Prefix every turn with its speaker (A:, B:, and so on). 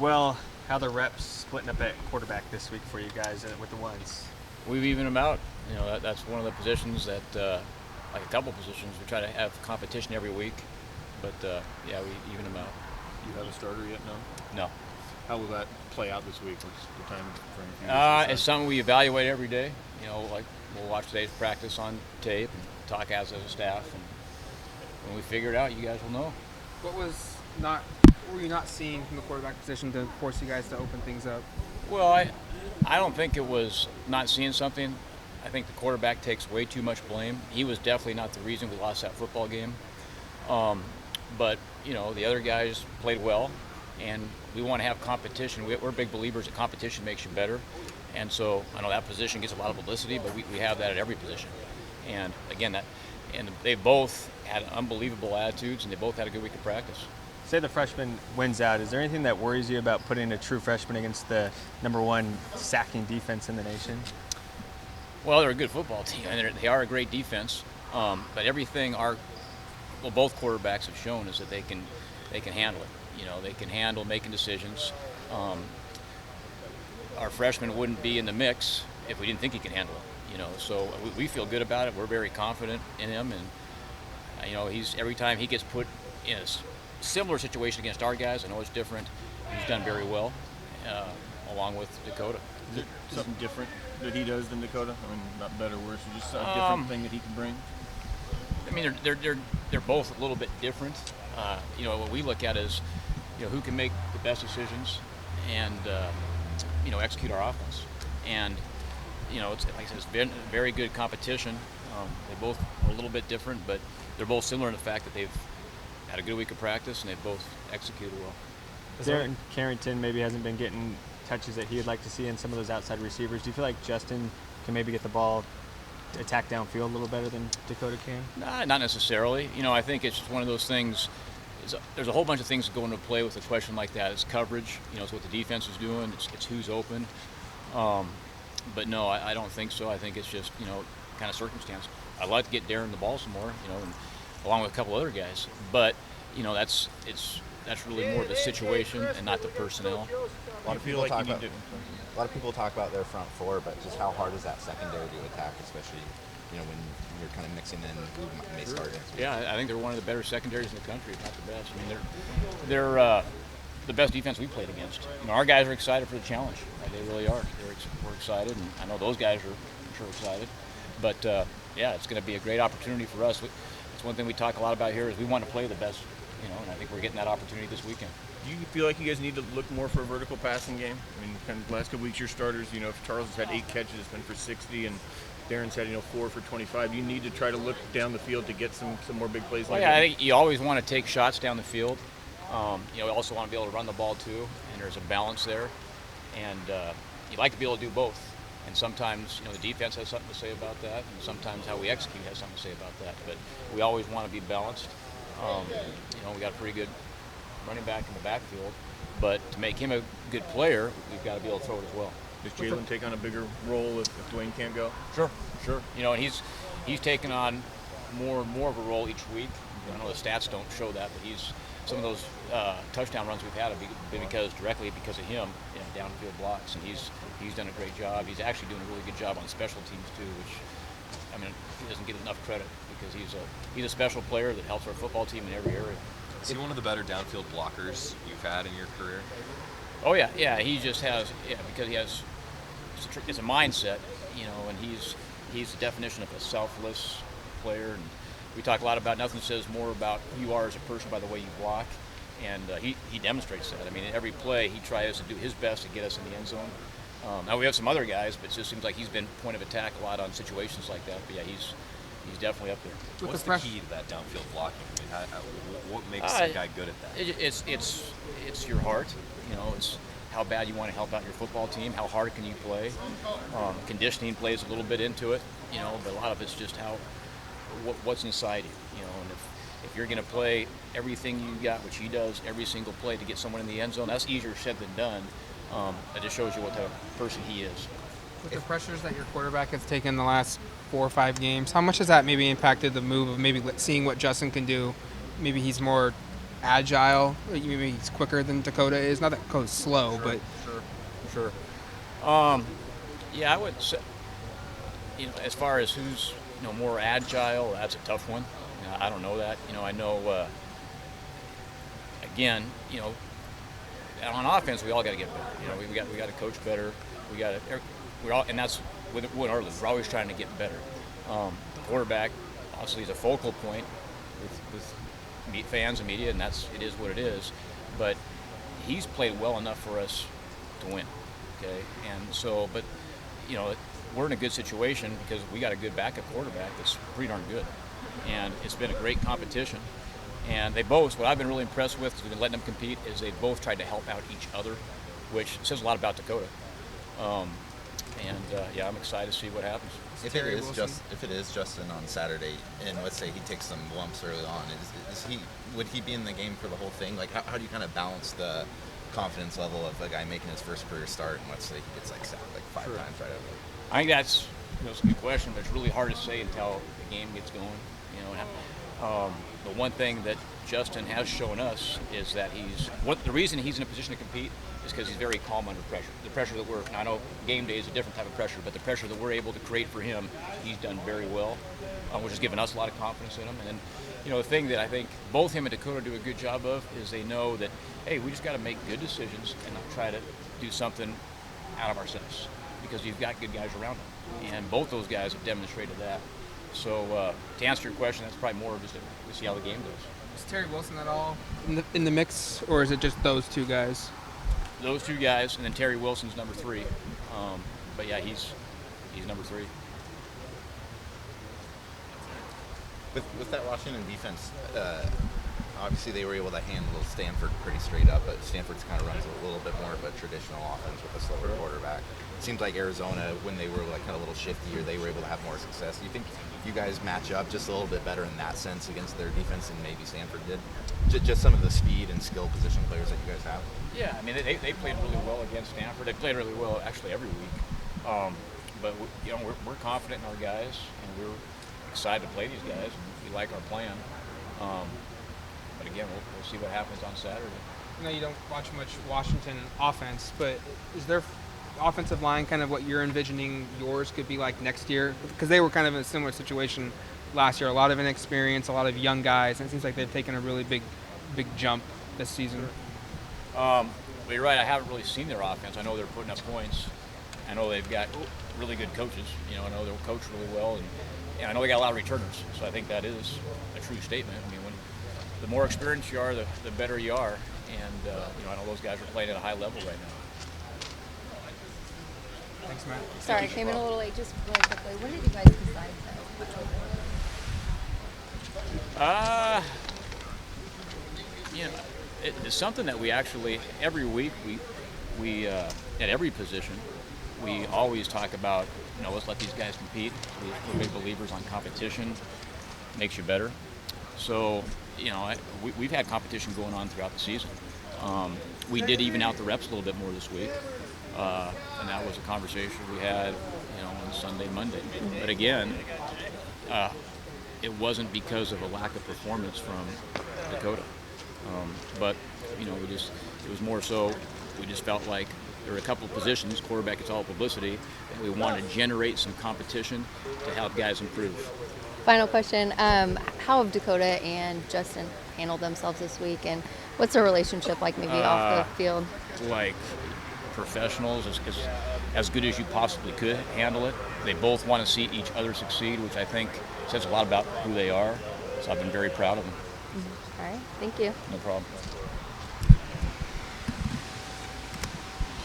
A: well. How the reps splitting up at quarterback this week for you guys with the ones?
B: We've evened them out. That's one of the positions that, like a couple positions, we try to have competition every week. But yeah, we even them out.
C: You have a starter yet? No.
B: No.
C: How will that play out this week? What's the time frame for you?
B: It's something we evaluate every day. Like we'll watch today's practice on tape and talk as a staff, and when we figure it out, you guys will know.
D: What were you not seeing from the quarterback position to force you guys to open things up?
B: Well, I don't think it was not seeing something. I think the quarterback takes way too much blame. He was definitely not the reason we lost that football game. But the other guys played well, and we want to have competition. We're big believers that competition makes you better. And so I know that position gets a lot of publicity, but we have that at every position. And again, they both had unbelievable attitudes, and they both had a good week of practice.
A: Say the freshman wins out. Is there anything that worries you about putting a true freshman against the #1 sacking defense in the nation?
B: Well, they're a good football team, and they are a great defense. But everything both quarterbacks have shown is that they can handle it. They can handle making decisions. Our freshman wouldn't be in the mix if we didn't think he could handle it. So we feel good about it. We're very confident in him, and he's every time he gets put in a similar situation against our guys, I know it's different. He's done very well, along with Dakota.
C: Is it something different that he does than Dakota? I mean, not better or worse, just a different thing that he can bring?
B: I mean, they're both a little bit different. What we look at is, who can make the best decisions and execute our offense. And it's like I said, it's been very good competition. They both are a little bit different, but they're both similar in the fact that they've had a good week of practice and they've both executed well.
A: Darren Carrington maybe hasn't been getting touches that he'd like to see in some of those outside receivers. Do you feel like Justin can maybe get the ball, attack downfield a little better than Dakota can?
B: Nah, not necessarily. I think it's just one of those things. There's a whole bunch of things that go into play with a question like that. It's coverage. It's what the defense is doing. It's who's open. But no, I don't think so. I think it's just kind of circumstance. I'd like to get Darren the ball some more, and along with a couple other guys. But that's really more the situation and not the personnel.
E: A lot of people talk about their front four, but just how hard is that secondary to attack, especially when you're kind of mixing in Mace Hardin.
B: Yeah, I think they're one of the better secondaries in the country, if not the best. I mean, they're the best defense we played against. Our guys are excited for the challenge. They really are. We're excited, and I know those guys are for sure excited. But yeah, it's going to be a great opportunity for us. It's one thing we talk a lot about here is we want to play the best, and I think we're getting that opportunity this weekend.
C: Do you feel like you guys need to look more for a vertical passing game? I mean, kind of the last couple weeks, your starters, if Charles has had 8 catches, it's been for 60, and Darren's had 4 for 25. You need to try to look down the field to get some more big plays like that.
B: I think you always want to take shots down the field. You also want to be able to run the ball too, and there's a balance there. And you like to be able to do both. And sometimes the defense has something to say about that, and sometimes how we execute has something to say about that. But we always want to be balanced. We got a pretty good running back in the backfield, but to make him a good player, we've got to be able to throw it as well.
C: Does Jalen take on a bigger role if Dwayne can't go?
B: Sure. And he's taken on more and more of a role each week. I know the stats don't show that, but some of those touchdown runs we've had have been directly because of him, downfield blocks, and he's done a great job. He's actually doing a really good job on special teams too, which he doesn't get enough credit because he's a special player that helps our football team in every area.
F: Is he one of the better downfield blockers you've had in your career?
B: Oh yeah. He just has because he has it's a mindset, and he's the definition of a selfless player. And we talk a lot about nothing says more about who you are as a person by the way you block, and he demonstrates that. I mean, every play he tries to do his best to get us in the end zone. Now we have some other guys, but it just seems like he's been point of attack a lot on situations like that. But yeah, he's definitely up there.
F: What's the key to that downfield blocking? I mean, what makes a guy good at that?
B: It's your heart. It's how bad you want to help out your football team. How hard can you play? Conditioning plays a little bit into it. But a lot of it's just what's inside you. And if you're going to play everything you got, which he does every single play to get someone in the end zone, that's easier said than done. It just shows you what type of person he is.
D: With the pressures that your quarterback has taken the last 4 or 5 games, how much has that maybe impacted the move of maybe seeing what Justin can do? Maybe he's more agile? Maybe he's quicker than Dakota is. Not that Dakota's slow, but
B: Sure. Yeah, I would say, as far as who's, more agile, that's a tough one. I don't know that. I know, again, on offense, we all got to get better. We got to coach better. And that's with our league. We're always trying to get better. The quarterback, obviously, is a focal point with fans and media, and it is what it is. But he's played well enough for us to win. Okay, and so, but we're in a good situation because we got a good backup quarterback that's pretty darn good, and it's been a great competition. And what I've been really impressed with, because we've been letting them compete, is they both tried to help out each other, which says a lot about Dakota. I'm excited to see what happens.
E: If it is Justin on Saturday, and let's say he takes some lumps early on, would he be in the game for the whole thing? Like, how do you kind of balance the confidence level of a guy making his first career start, and let's say he gets sacked 5 times right away?
B: I think that's it's a good question, but it's really hard to say until the game gets going. The one thing that Justin has shown us is that the reason he's in a position to compete is because he's very calm under pressure. The pressure that I know game day is a different type of pressure, but the pressure that we're able to create for him, he's done very well, which has given us a lot of confidence in him. And then, the thing that I think both him and Dakota do a good job of is they know that, hey, we just got to make good decisions and not try to do something out of ourselves, because you've got good guys around them. And both those guys have demonstrated that. So to answer your question, that's probably more just to see how the game goes.
D: is Terry Wilson at all in the mix, or is it just those two guys?
B: Those two guys, and then Terry Wilson's number 3. But yeah, he's number 3.
E: With that Washington defense, obviously they were able to handle Stanford pretty straight up, but Stanford's kind of runs a little bit more of a traditional offense with a slower quarterback. It seems like Arizona, when they were kind of a little shiftier, they were able to have more success. Do you think you guys match up just a little bit better in that sense against their defense than maybe Stanford did? Just some of the speed and skill position players that you guys have?
B: Yeah, I mean, they played really well against Stanford. They played really well actually every week. But we're confident in our guys, and we're excited to play these guys. And we like our plan. But again, we'll see what happens on Saturday.
D: I know you don't watch much Washington offense, but is their offensive line kind of what you're envisioning yours could be like next year? Because they were kind of in a similar situation last year. A lot of inexperience, a lot of young guys, and it seems like they've taken a really big jump this season.
B: But you're right, I haven't really seen their offense. I know they're putting up points. I know they've got really good coaches. I know they'll coach really well, and I know they got a lot of returners. So I think that is a true statement. I mean, the more experienced you are, the better you are. And I know those guys are playing at a high level right now.
D: Thanks, Matt.
G: Sorry, I came in a little late. Just really quickly, when did you guys decide that?
B: It's something that we actually every week we at every position we always talk about. Let's let these guys compete. We're big believers on competition. Makes you better. So we've had competition going on throughout the season. We did even out the reps a little bit more this week. And that was a conversation we had, on Sunday, Monday. But again, it wasn't because of a lack of performance from Dakota. But it was more so we just felt like there were a couple of positions, quarterback gets all publicity, and we wanted to generate some competition to help guys improve.
G: Final question, how have Dakota and Justin handled themselves this week, and what's their relationship like maybe off the field?
B: Like professionals, as good as you possibly could handle it. They both want to see each other succeed, which I think says a lot about who they are. So I've been very proud of them.
G: All right, thank you.
B: No problem.